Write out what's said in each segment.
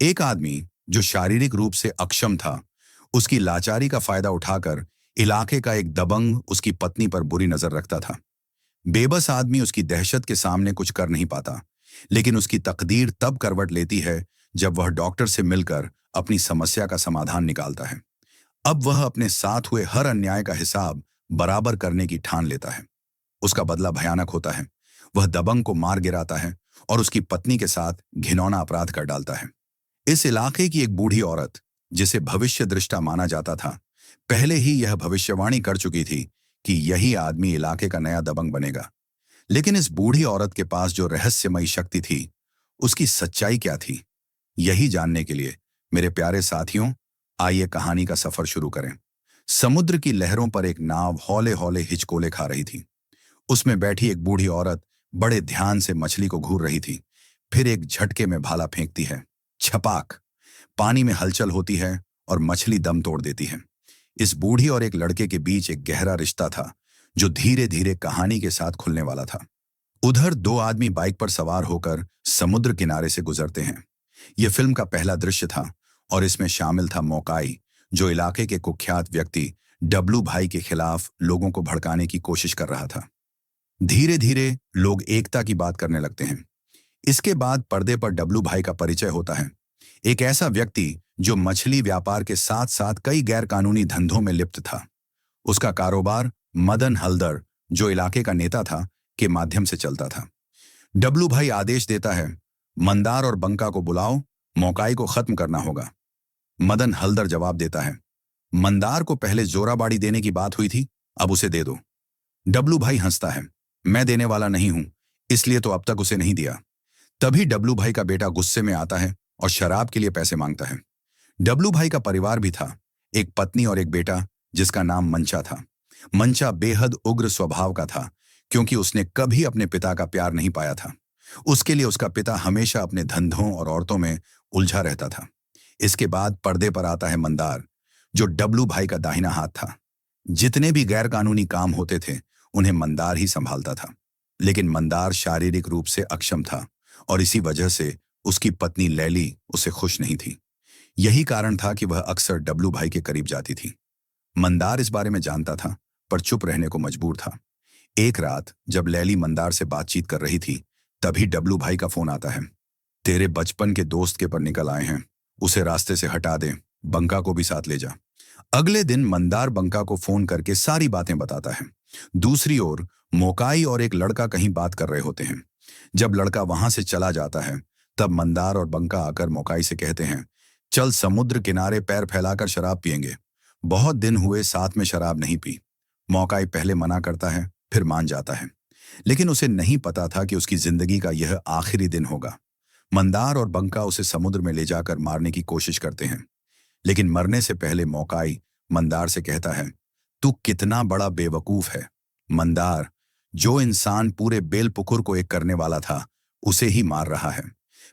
एक आदमी जो शारीरिक रूप से अक्षम था, उसकी लाचारी का फायदा उठाकर इलाके का एक दबंग उसकी पत्नी पर बुरी नजर रखता था। बेबस आदमी उसकी दहशत के सामने कुछ कर नहीं पाता, लेकिन उसकी तकदीर तब करवट लेती है जब वह डॉक्टर से मिलकर अपनी समस्या का समाधान निकालता है। अब वह अपने साथ हुए हर अन्याय का हिसाब बराबर करने की ठान लेता है। उसका बदला भयानक होता है। वह दबंग को मार गिराता है और उसकी पत्नी के साथ घिनौना अपराध कर डालता है। इस इलाके की एक बूढ़ी औरत, जिसे भविष्य दृष्टा माना जाता था, पहले ही यह भविष्यवाणी कर चुकी थी कि यही आदमी इलाके का नया दबंग बनेगा। लेकिन इस बूढ़ी औरत के पास जो रहस्यमयी शक्ति थी, उसकी सच्चाई क्या थी? यही जानने के लिए मेरे प्यारे साथियों, आइए कहानी का सफर शुरू करें। समुद्र की लहरों पर एक नाव हौले हौले हिचकोले खा रही थी। उसमें बैठी एक बूढ़ी औरत बड़े ध्यान से मछली को घूर रही थी। फिर एक झटके में भाला फेंकती है। छपाक! पानी में हलचल होती है और मछली दम तोड़ देती है। इस बूढ़ी और एक लड़के के बीच एक गहरा रिश्ता था, जो धीरे धीरे कहानी के साथ खुलने वाला था। उधर दो आदमी बाइक पर सवार होकर समुद्र किनारे से गुजरते हैं। यह फिल्म का पहला दृश्य था और इसमें शामिल था मौकाई, जो इलाके के कुख्यात व्यक्ति डब्लू भाई के खिलाफ लोगों को भड़काने की कोशिश कर रहा था। धीरे धीरे लोग एकता की बात करने लगते हैं। इसके बाद पर्दे पर डब्लू भाई का परिचय होता है। एक ऐसा व्यक्ति जो मछली व्यापार के साथ साथ कई गैरकानूनी धंधों में लिप्त था। उसका कारोबार मदन हल्दर, जो इलाके का नेता था, के माध्यम से चलता था। डब्लू भाई आदेश देता है, मंदार और बंका को बुलाओ, मौकाई को खत्म करना होगा। मदन हल्दर जवाब देता है, मंदार को पहले जोराबाड़ी देने की बात हुई थी, अब उसे दे दो। डब्लू भाई हंसता है, मैं देने वाला नहीं हूं, इसलिए तो अब तक उसे नहीं दिया। तभी डब्लू भाई का बेटा गुस्से में आता है और शराब के लिए पैसे मांगता है। डब्लू भाई का परिवार भी था, एक पत्नी और एक बेटा, जिसका नाम मंचा था। मंचा बेहद उग्र स्वभाव का था, क्योंकि उसने कभी अपने पिता का प्यार नहीं पाया था। उसके लिए उसका पिता हमेशा अपने धंधों और औरतों में उलझा रहता था। इसके बाद पर्दे पर आता है मंदार, जो डब्लू भाई का दाहिना हाथ था। जितने भी गैरकानूनी काम होते थे, उन्हें मंदार ही संभालता था। लेकिन मंदार शारीरिक रूप से अक्षम था और इसी वजह से उसकी पत्नी लैली उसे खुश नहीं थी। यही कारण था कि वह अक्सर डब्लू भाई के करीब जाती थी। मंदार इस बारे में जानता था, पर चुप रहने को मजबूर था। एक रात जब लैली मंदार से बातचीत कर रही थी, तभी डब्लू भाई का फोन आता है। तेरे बचपन के दोस्त के पर निकल आए हैं, उसे रास्ते से हटा दे, बंका को भी साथ ले जा। अगले दिन मंदार बंका को फोन करके सारी बातें बताता है। दूसरी ओर मोकाई और एक लड़का कहीं बात कर रहे होते हैं। जब लड़का वहां से चला जाता है, तब मंदार और बंका आकर मोकाई से कहते हैं, चल समुद्र किनारे पैर फैलाकर शराब पिएंगे। बहुत दिन हुए साथ में शराब नहीं पी। मोकाई पहले मना करता है, फिर मान जाता है, लेकिन उसे नहीं पता था कि उसकी जिंदगी का यह आखिरी दिन होगा। मंदार और बंका उसे समुद्र में ले जाकर मारने की कोशिश करते हैं, लेकिन मरने से पहले मोकाई मंदार से कहता है, तू कितना बड़ा बेवकूफ है। मंदार, जो इंसान पूरे बेलपुकुर को एक करने वाला था, उसे ही मार रहा है।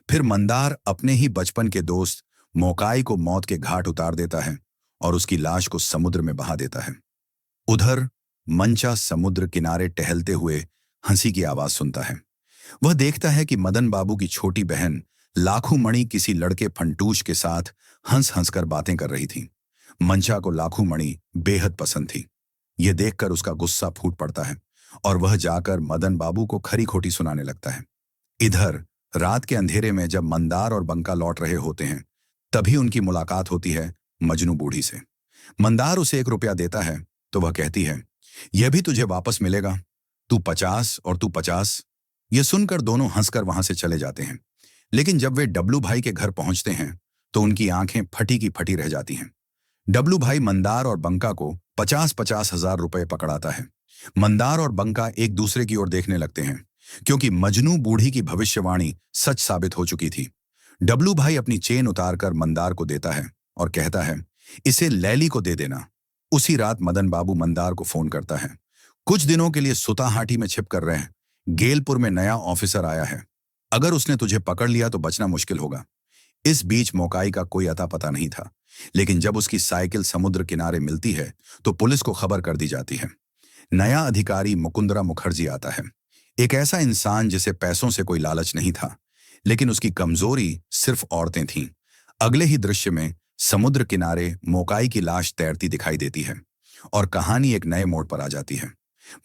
फिर मंदार अपने ही बचपन के दोस्त मोकाई को मौत के घाट उतार देता है और उसकी लाश को समुद्र में बहा देता है। उधर मंचा समुद्र किनारे टहलते हुए हंसी की आवाज सुनता है। वह देखता है कि मदन बाबू की छोटी बहन लाखू मणि किसी लड़के फंटूश के साथ हंस हंसकर बातें कर रही थी। मंचा को लाखू मणि बेहद पसंद थी। यह देखकर उसका गुस्सा फूट पड़ता है और वह जाकर मदन बाबू को खरी खोटी सुनाने लगता है। इधर रात के अंधेरे में जब मंदार और बंका लौट रहे होते हैं, तभी उनकी मुलाकात होती है मजनू बूढ़ी से। मंदार उसे 1 रुपया देता है तो वह कहती है, यह भी तुझे वापस मिलेगा, तू 50 और तू 50। यह सुनकर दोनों हंसकर वहां से चले जाते हैं। लेकिन जब वे डब्लू भाई के घर पहुंचते हैं, तो उनकी आंखें फटी की फटी रह जाती हैं। डब्लू भाई मंदार और बंका को 50-50 हजार रुपए पकड़ाता है। मंदार और बंका एक दूसरे की ओर देखने लगते हैं, क्योंकि मजनू बूढ़ी की भविष्यवाणी सच साबित हो चुकी थी। डब्लू भाई अपनी चेन उतारकर मंदार को देता है और कहता है, इसे लैली को दे देना। उसी रात मदन बाबू मंदार को फोन करता है, कुछ दिनों के लिए सुताहाटी में छिप कर रहे हैं, गेलपुर में नया ऑफिसर आया है, अगर उसने तुझे पकड़ लिया तो बचना मुश्किल होगा। इस बीच मोकाई का कोई अता पता नहीं था, लेकिन जब उसकी साइकिल समुद्र किनारे मिलती है तो पुलिस को खबर कर दी जाती है। नया अधिकारी मुकुंदरा मुखर्जी आता है, एक ऐसा इंसान जिसे पैसों से कोई लालच नहीं था, लेकिन उसकी कमजोरी सिर्फ औरतें थीं। अगले ही दृश्य में समुद्र किनारे मोकाई की लाश तैरती दिखाई देती है और कहानी एक नए मोड़ पर आ जाती है।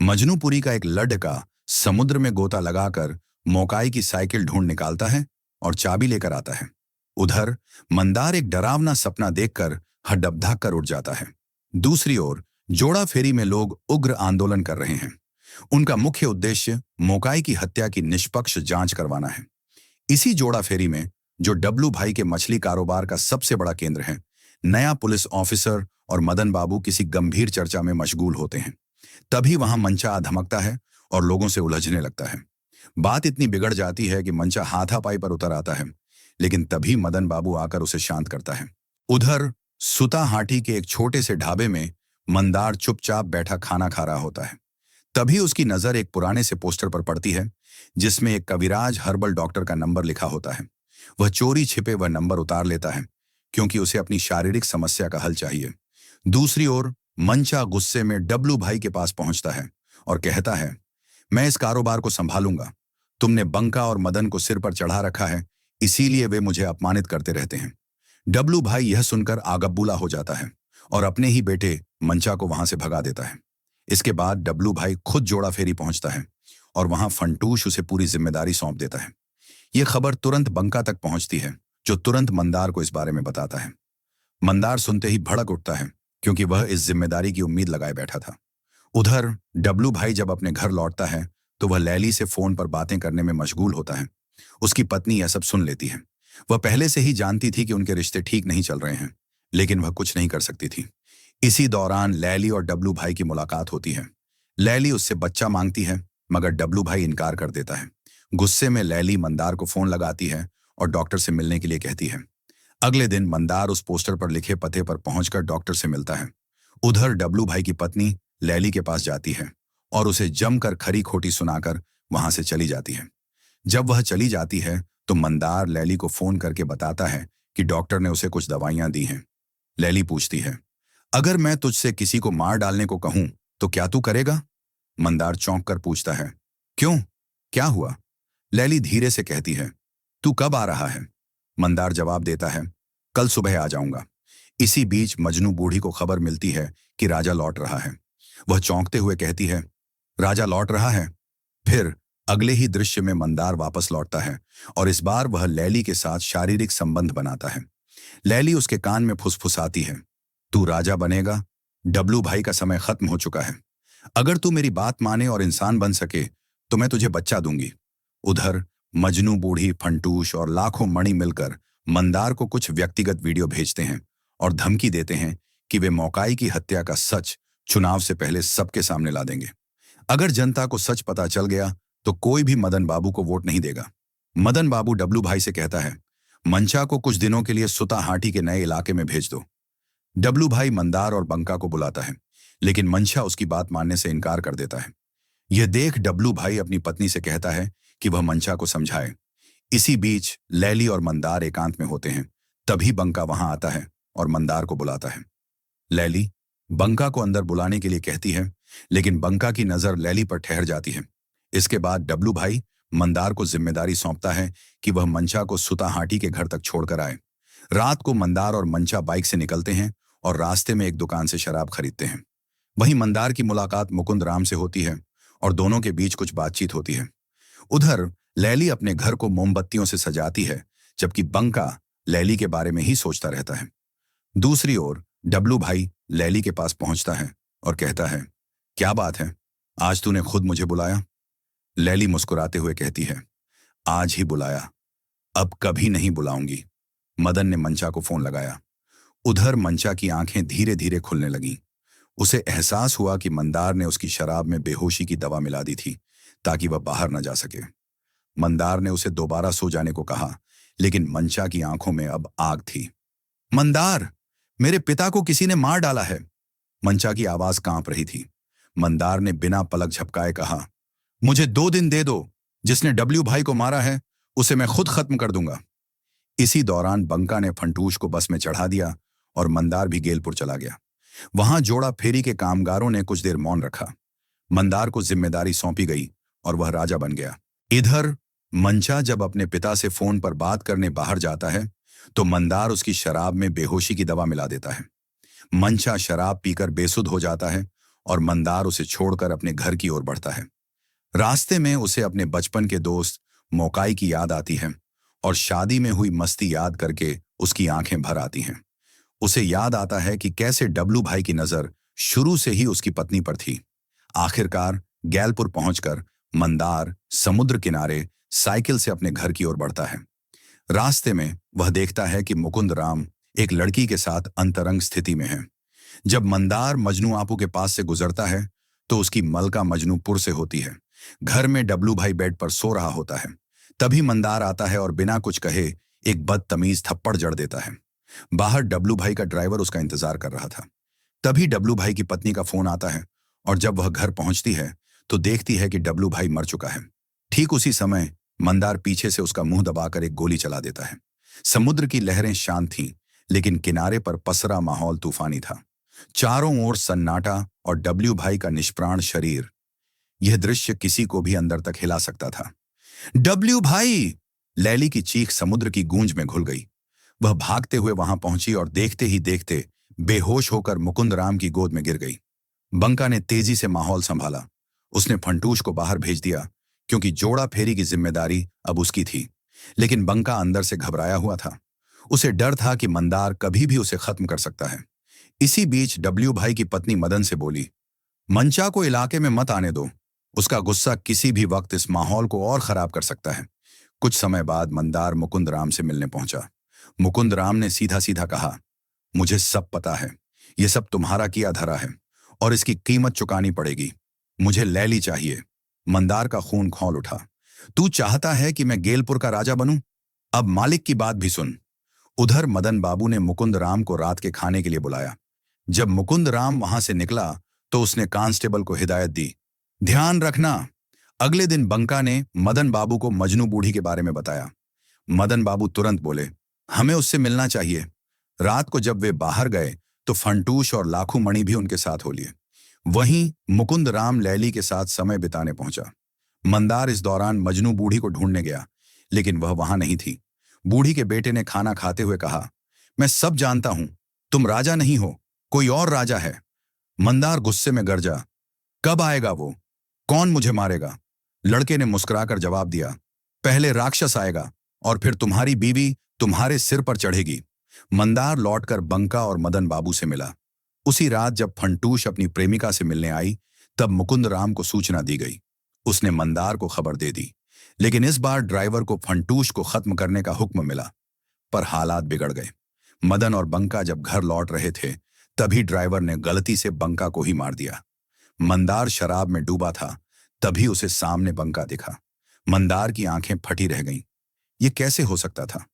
मजनूपुरी का एक लड़का समुद्र में गोता लगाकर मोकाई की साइकिल ढूंढ निकालता है और चाबी लेकर आता है। उधर मंदार एक डरावना सपना देखकर हडबडाह कर उठ जाता है। दूसरी ओर जोड़ा फेरी में लोग उग्र आंदोलन कर रहे हैं। उनका मुख्य उद्देश्य मोकाई की हत्या की निष्पक्ष जांच करवाना है। इसी जोड़ा फेरी में, जो डब्लू भाई के मछली कारोबार का सबसे बड़ा केंद्र है, नया पुलिस ऑफिसर और मदन बाबू किसी गंभीर चर्चा में मशगूल होते हैं। तभी वहां मंचा धमकता है और लोगों से उलझने लगता है। बात इतनी बिगड़ जाती है कि मंचा हाथापाई पर उतर आता है, लेकिन तभी मदन बाबू आकर उसे शांत करता है। उधर सुताहाटी के एक छोटे से ढाबे में मंदार चुपचाप बैठा खाना खा रहा होता है। तभी उसकी नजर एक पुराने से पोस्टर पर पड़ती है, जिसमें एक कविराज हर्बल डॉक्टर का नंबर लिखा होता है। वह चोरी छिपे वह नंबर उतार लेता है, क्योंकि उसे अपनी शारीरिक समस्या का हल चाहिए। दूसरी ओर मंचा गुस्से में डब्लू भाई के पास पहुंचता है और कहता है, मैं इस कारोबार को संभालूंगा। तुमने बंका और मदन को सिर पर चढ़ा रखा है, इसीलिए वे मुझे अपमानित करते रहते हैं। डब्लू भाई यह सुनकर आगबूला हो जाता है और अपने ही बेटे मंचा को वहां से भगा देता है। इसके बाद डब्लू भाई खुद जोड़ा फेरी पहुंचता है और वहां फंटूश उसे पूरी जिम्मेदारी सौंप देता है। यह खबर तुरंत बंका तक पहुंचती है, जो तुरंत मंदार को इस बारे में बताता है। मंदार सुनते ही भड़क उठता है, क्योंकि वह इस जिम्मेदारी की उम्मीद लगाए बैठा था। उधर डब्लू भाई जब अपने घर लौटता है तो वह लैली से फोन पर बातें करने में मशगूल होता है। उसकी पत्नी यह सब सुन लेती है। वह पहले से ही जानती थी कि उनके रिश्ते ठीक नहीं चल रहे हैं, लेकिन वह कुछ नहीं कर सकती थी। इसी दौरान लैली और डब्लू भाई की मुलाकात होती है। लैली उससे बच्चा मांगती है, मगर डब्लू भाई इनकार कर देता है। गुस्से में लैली मंदार को फोन लगाती है और डॉक्टर से मिलने के लिए कहती है। अगले दिन मंदार उस पोस्टर पर लिखे पते पर पहुंचकर डॉक्टर से मिलता है। उधर डब्लू भाई की पत्नी लैली के पास जाती है और उसे जमकर खरी खोटी सुनाकर वहां से चली जाती है। जब वह चली जाती है तो मंदार लैली को फोन करके बताता है कि डॉक्टर ने उसे कुछ दवाइयां दी हैं। लैली पूछती है, अगर मैं तुझसे किसी को मार डालने को कहूं तो क्या तू करेगा? मंदार चौंक कर पूछता है, क्यों, क्या हुआ? लैली धीरे से कहती है, तू कब आ रहा है? मंदार जवाब देता है, कल सुबह आ जाऊंगा। इसी बीच मजनू बूढ़ी को खबर मिलती है कि राजा लौट रहा है। वह चौंकते हुए कहती है, राजा लौट रहा है? फिर अगले ही दृश्य में मंदार वापस लौटता है और इस बार वह लैली के साथ शारीरिक संबंध बनाता है। लैली उसके कान में फुसफुसाती है, तू राजा बनेगा? डब्लू भाई का समय खत्म हो चुका है। अगर तू मेरी बात माने और इंसान बन सके तो मैं तुझे बच्चा दूंगी। उधर मजनू बूढ़ी, फंटूश और लाखों मणि मिलकर मंदार को कुछ व्यक्तिगत वीडियो भेजते हैं और धमकी देते हैं कि वे मोकाई की हत्या का सच चुनाव से पहले सबके सामने ला देंगे। अगर जनता को सच पता चल गया तो कोई भी मदन बाबू को वोट नहीं देगा। मदन बाबू डब्लू भाई से कहता है, मंचा को कुछ दिनों के लिए सुताहाटी के नए इलाके में भेज दो। डब्लू भाई मंदार और बंका को बुलाता है, लेकिन मंचा उसकी बात मानने से इनकार कर देता है। यह देख डब्लू भाई अपनी पत्नी से कहता है कि वह मंचा को समझाए। इसी बीच लैली और मंदार एकांत में होते हैं। तभी बंका वहां आता है और मंदार को बुलाता है। लैली बंका को अंदर बुलाने के लिए कहती है, लेकिन बंका की नजर लैली पर ठहर जाती है। इसके बाद डब्लू भाई मंदार को जिम्मेदारी सौंपता है कि वह मंचा को सुताहाटी के घर तक छोड़कर आए। रात को मंदार और मंचा बाइक से निकलते हैं और रास्ते में एक दुकान से शराब खरीदते हैं। वहीं मंदार की मुलाकात मुकुंद राम से होती है और दोनों के बीच कुछ बातचीत होती है। उधर लैली अपने घर को मोमबत्तियों से सजाती है, जबकि बंका लैली के बारे में ही सोचता रहता है। दूसरी ओर डब्लू भाई लैली के पास पहुंचता है और कहता है, क्या बात है, आज तूने खुद मुझे बुलाया? लैली मुस्कुराते हुए कहती है, आज ही बुलाया, अब कभी नहीं बुलाऊंगी। मदन ने मंचा को फोन लगाया। उधर मंचा की आंखें धीरे धीरे खुलने लगीं। उसे एहसास हुआ कि मंदार ने उसकी शराब में बेहोशी की दवा मिला दी थी ताकि वह बाहर न जा सके। मंदार ने उसे दोबारा सो जाने को कहा, लेकिन मंचा की आंखों में अब आग थी। मंदार, मेरे पिता को किसी ने मार डाला है। मंचा की आवाज कांप रही थी। मंदार ने बिना पलक झपकाए कहा, मुझे 2 दिन दे दो, जिसने डब्लू भाई को मारा है उसे मैं खुद खत्म कर दूंगा। इसी दौरान बंका ने फंटूश को बस में चढ़ा दिया और मंदार भी गेलपुर चला गया। वहां जोड़ा फेरी के कामगारों ने कुछ देर मौन रखा। मंदार को जिम्मेदारी सौंपी गई और वह राजा बन गया। इधर मंचा जब अपने पिता से फोन पर बात करने बाहर जाता है तो मंदार उसकी शराब में बेहोशी की दवा मिला देता है। मंचा शराब पीकर बेसुध हो जाता है और मंदार उसे छोड़कर अपने घर की ओर बढ़ता है। रास्ते में उसे अपने बचपन के दोस्त मोकाई की याद आती है और शादी में हुई मस्ती याद करके उसकी आंखें भर आती हैं। उसे याद आता है कि कैसे डब्लू भाई की नजर शुरू से ही उसकी पत्नी पर थी। आखिरकार गैलपुर पहुंचकर मंदार समुद्र किनारे साइकिल से अपने घर की ओर बढ़ता है। रास्ते में वह देखता है कि मुकुंद राम एक लड़की के साथ अंतरंग स्थिति में है। जब मंदार मजनू आपू के पास से गुजरता है तो उसकी मलका मजनूपुर से होती है। घर में डब्लू भाई बेड पर सो रहा होता है। तभी मंदार आता है और बिना कुछ कहे एक बदतमीज थप्पड़ जड़ देता है। बाहर डब्लू भाई का ड्राइवर उसका इंतजार कर रहा था। तभी डब्लू भाई की पत्नी का फोन आता है और जब वह घर पहुंचती है तो देखती है कि डब्लू भाई मर चुका है। ठीक उसी समय मंदार पीछे से उसका मुंह दबाकर एक गोली चला देता है। समुद्र की लहरें शांत थीं, लेकिन किनारे पर पसरा माहौल तूफानी था। चारों ओर सन्नाटा और डब्लू भाई का निष्प्राण शरीर। यह दृश्य किसी को भी अंदर तक हिला सकता था। डब्लू भाई! लैली की चीख समुद्र की गूंज में घुल गई। वह भागते हुए वहां पहुंची और देखते ही देखते बेहोश होकर मुकुंद राम की गोद में गिर गई। बंका ने तेजी से माहौल संभाला। उसने फंटूश को बाहर भेज दिया क्योंकि जोड़ा फेरी की जिम्मेदारी अब उसकी थी। लेकिन बंका अंदर से घबराया हुआ था। उसे डर था कि मंदार कभी भी उसे खत्म कर सकता है। इसी बीच डब्लू भाई की पत्नी मदन से बोली, मंचा को इलाके में मत आने दो। उसका गुस्सा किसी भी वक्त इस माहौल को और खराब कर सकता है। कुछ समय बाद मंदार मुकुंद राम से मिलने पहुंचा। मुकुंद राम ने सीधा सीधा कहा, मुझे सब पता है। ये सब तुम्हारा किया धरा है और इसकी कीमत चुकानी पड़ेगी। मुझे लैली चाहिए। मंदार का खून खौल उठा। तू चाहता है कि मैं गेलपुर का राजा बनूं? अब मालिक की बात भी सुन। उधर मदन बाबू ने मुकुंद राम को रात के खाने के लिए बुलाया। जब मुकुंद राम वहां से निकला तो उसने कांस्टेबल को हिदायत दी, ध्यान रखना। अगले दिन बंका ने मदन बाबू को मजनू बूढ़ी के बारे में बताया। मदन बाबू तुरंत बोले, हमें उससे मिलना चाहिए। रात को जब वे बाहर गए तो फंटूश और लाखू मणि भी उनके साथ हो लिए। वहीं मुकुंद राम लैली के साथ समय बिताने पहुंचा। मंदार इस दौरान मजनू बूढ़ी को ढूंढने गया, लेकिन वह वहां नहीं थी। बूढ़ी के बेटे ने खाना खाते हुए कहा, मैं सब जानता हूं, तुम राजा नहीं हो, कोई और राजा है। मंदार गुस्से में गरजा, कब आएगा वो? कौन मुझे मारेगा? लड़के ने मुस्कुराकर जवाब दिया, पहले राक्षस आएगा और फिर तुम्हारी बीवी तुम्हारे सिर पर चढ़ेगी। मंदार लौटकर बंका और मदन बाबू से मिला। उसी रात जब फंटूश अपनी प्रेमिका से मिलने आई तब मुकुंद राम को सूचना दी गई। उसने मंदार को खबर दे दी, लेकिन इस बार ड्राइवर को फंटूश को खत्म करने का हुक्म मिला। पर हालात बिगड़ गए। मदन और बंका जब घर लौट रहे थे तभी ड्राइवर ने गलती से बंका को ही मार दिया। मंदार शराब में डूबा था, तभी उसे सामने बंका दिखा। मंदार की आंखें फटी रह गईं। ये कैसे हो सकता था?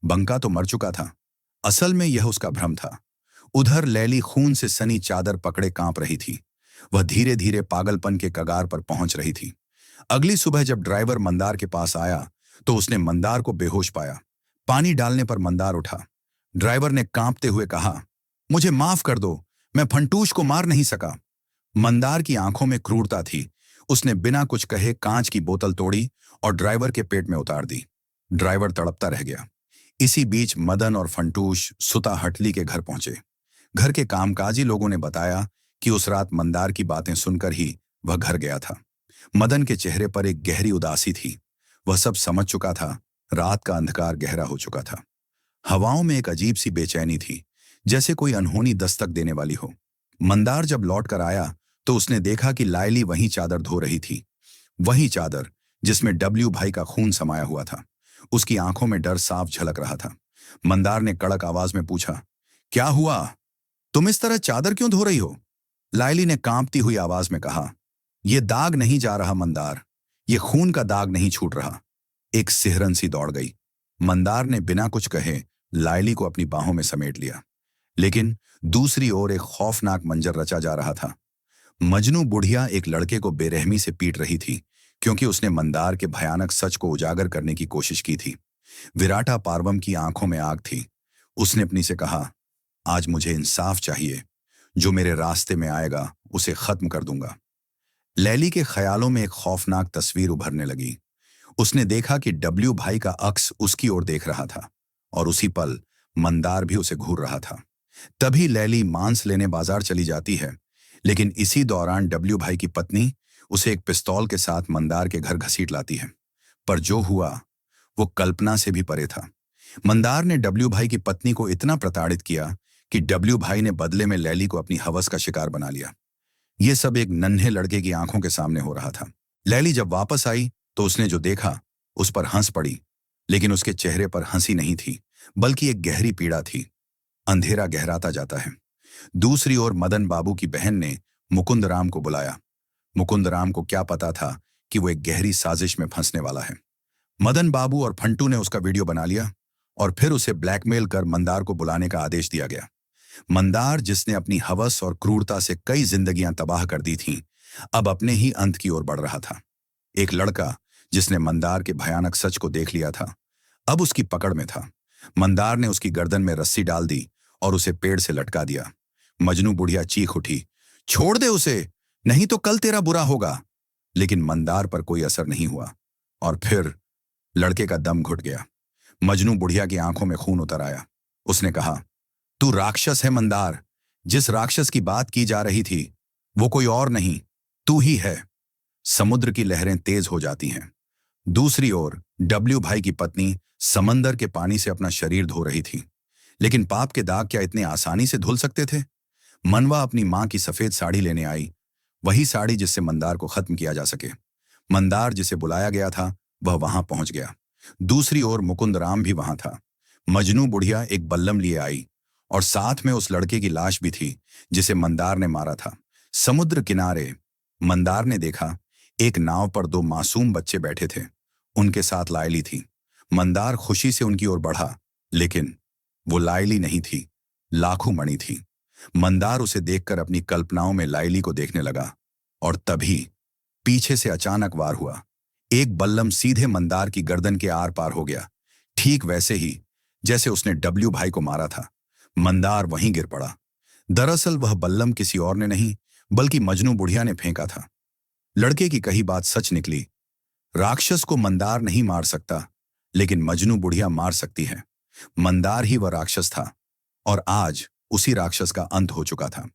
बंका तो मर चुका था। असल में यह उसका भ्रम था। उधर लैली खून से सनी चादर पकड़े कांप रही थी। वह धीरे धीरे पागलपन के कगार पर पहुंच रही थी। अगली सुबह जब ड्राइवर मंदार के पास आया तो उसने मंदार को बेहोश पाया। पानी डालने पर मंदार उठा। ड्राइवर ने कांपते हुए कहा, मुझे माफ कर दो, मैं फंटूश को मार नहीं सका। मंदार की आंखों में क्रूरता थी। उसने बिना कुछ कहे कांच की बोतल तोड़ी और ड्राइवर के पेट में उतार दी। ड्राइवर तड़पता रह गया। इसी बीच मदन और फंटूश सुता हटली के घर पहुंचे। घर के कामकाजी लोगों ने बताया कि उस रात मंदार की बातें सुनकर ही वह घर गया था। मदन के चेहरे पर एक गहरी उदासी थी। वह सब समझ चुका था। रात का अंधकार गहरा हो चुका था। हवाओं में एक अजीब सी बेचैनी थी, जैसे कोई अनहोनी दस्तक देने वाली हो। मंदार जब लौट कर आया तो उसने देखा कि लायली वही चादर धो रही थी। वही चादर जिसमें डब्लू भाई का खून समाया हुआ था। उसकी आंखों में डर साफ झलक रहा था। मंदार ने कड़क आवाज में पूछा, क्या हुआ? तुम इस तरह चादर क्यों धो रही हो? लायली ने कांपती हुई आवाज में कहा, यह दाग नहीं जा रहा मंदार, ये खून का दाग नहीं छूट रहा। एक सिहरन सी दौड़ गई। मंदार ने बिना कुछ कहे लायली को अपनी बाहों में समेट लिया। लेकिन दूसरी ओर एक खौफनाक मंजर रचा जा रहा था। मजनू बुढ़िया एक लड़के को बेरहमी से पीट रही थी क्योंकि उसने मंदार के भयानक सच को उजागर करने की कोशिश की थी। विराटा पार्वम की आंखों में आग थी। उसने अपनी से कहा, आज मुझे इंसाफ चाहिए। जो मेरे रास्ते में आएगा उसे खत्म कर दूंगा। लैली के ख्यालों में एक खौफनाक तस्वीर उभरने लगी। उसने देखा कि डब्लू भाई का अक्स उसकी ओर देख रहा था और उसी पल मंदार भी उसे घूर रहा था। तभी लैली मांस लेने बाजार चली जाती है, लेकिन इसी दौरान डब्ल्यू भाई की पत्नी उसे एक पिस्तौल के साथ मंदार के घर घसीट लाती है। पर जो हुआ वो कल्पना से भी परे था। मंदार ने डब्ल्यू भाई की पत्नी को इतना प्रताड़ित किया कि डब्ल्यू भाई ने बदले में लैली को अपनी हवस का शिकार बना लिया। ये सब एक नन्हे लड़के की आंखों के सामने हो रहा था। लैली जब वापस आई तो उसने जो देखा उस पर हंस पड़ी, लेकिन उसके चेहरे पर हंसी नहीं थी, बल्कि एक गहरी पीड़ा थी। अंधेरा गहराता जाता है। दूसरी ओर मदन बाबू की बहन ने मुकुंद राम को बुलाया। मुकुंद राम को क्या पता था कि वो एक गहरी साजिश में फंसने वाला है। मदन बाबू और फंटू ने उसका वीडियो बना लिया और फिर उसे ब्लैकमेल कर मंदार को बुलाने का आदेश दिया गया। मंदार, जिसने अपनी हवस और क्रूरता से कई जिंदगियां तबाह कर दी थीं, अब अपने ही अंत की ओर बढ़ रहा था। एक लड़का जिसने मंदार के भयानक सच को देख लिया था, अब उसकी पकड़ में था। मंदार ने उसकी गर्दन में रस्सी डाल दी और उसे पेड़ से लटका दिया। मजनू बुढ़िया चीख उठी, छोड़ दे उसे, नहीं तो कल तेरा बुरा होगा। लेकिन मंदार पर कोई असर नहीं हुआ और फिर लड़के का दम घुट गया। मजनू बुढ़िया की आंखों में खून उतर आया। उसने कहा, तू राक्षस है मंदार। जिस राक्षस की बात की जा रही थी वो कोई और नहीं, तू ही है। समुद्र की लहरें तेज हो जाती हैं। दूसरी ओर डब्ल्यू भाई की पत्नी समंदर के पानी से अपना शरीर धो रही थी। लेकिन पाप के दाग क्या इतने आसानी से धुल सकते थे? मनवा अपनी मां की सफेद साड़ी लेने आई, वही साड़ी जिससे मंदार को खत्म किया जा सके। मंदार जिसे बुलाया गया था वह वहां पहुंच गया। दूसरी ओर मुकुंद राम भी वहां था। मजनू बुढ़िया एक बल्लम लिए आई और साथ में उस लड़के की लाश भी थी जिसे मंदार ने मारा था। समुद्र किनारे मंदार ने देखा एक नाव पर दो मासूम बच्चे बैठे थे। उनके साथ लायली थी। मंदार खुशी से उनकी ओर बढ़ा, लेकिन वो लायली नहीं थी, लाखू मणि थी। मंदार उसे देखकर अपनी कल्पनाओं में लायली को देखने लगा और तभी पीछे से अचानक वार हुआ। एक बल्लम सीधे मंदार की गर्दन के आर पार हो गया, ठीक वैसे ही जैसे उसने डब्ल्यू भाई को मारा था। मंदार वहीं गिर पड़ा। दरअसल वह बल्लम किसी और ने नहीं बल्कि मजनू बुढ़िया ने फेंका था। लड़के की कही बात सच निकली। राक्षस को मंदार नहीं मार सकता, लेकिन मजनू बुढ़िया मार सकती है। मंदार ही वह राक्षस था और आज उसी राक्षस का अंत हो चुका था।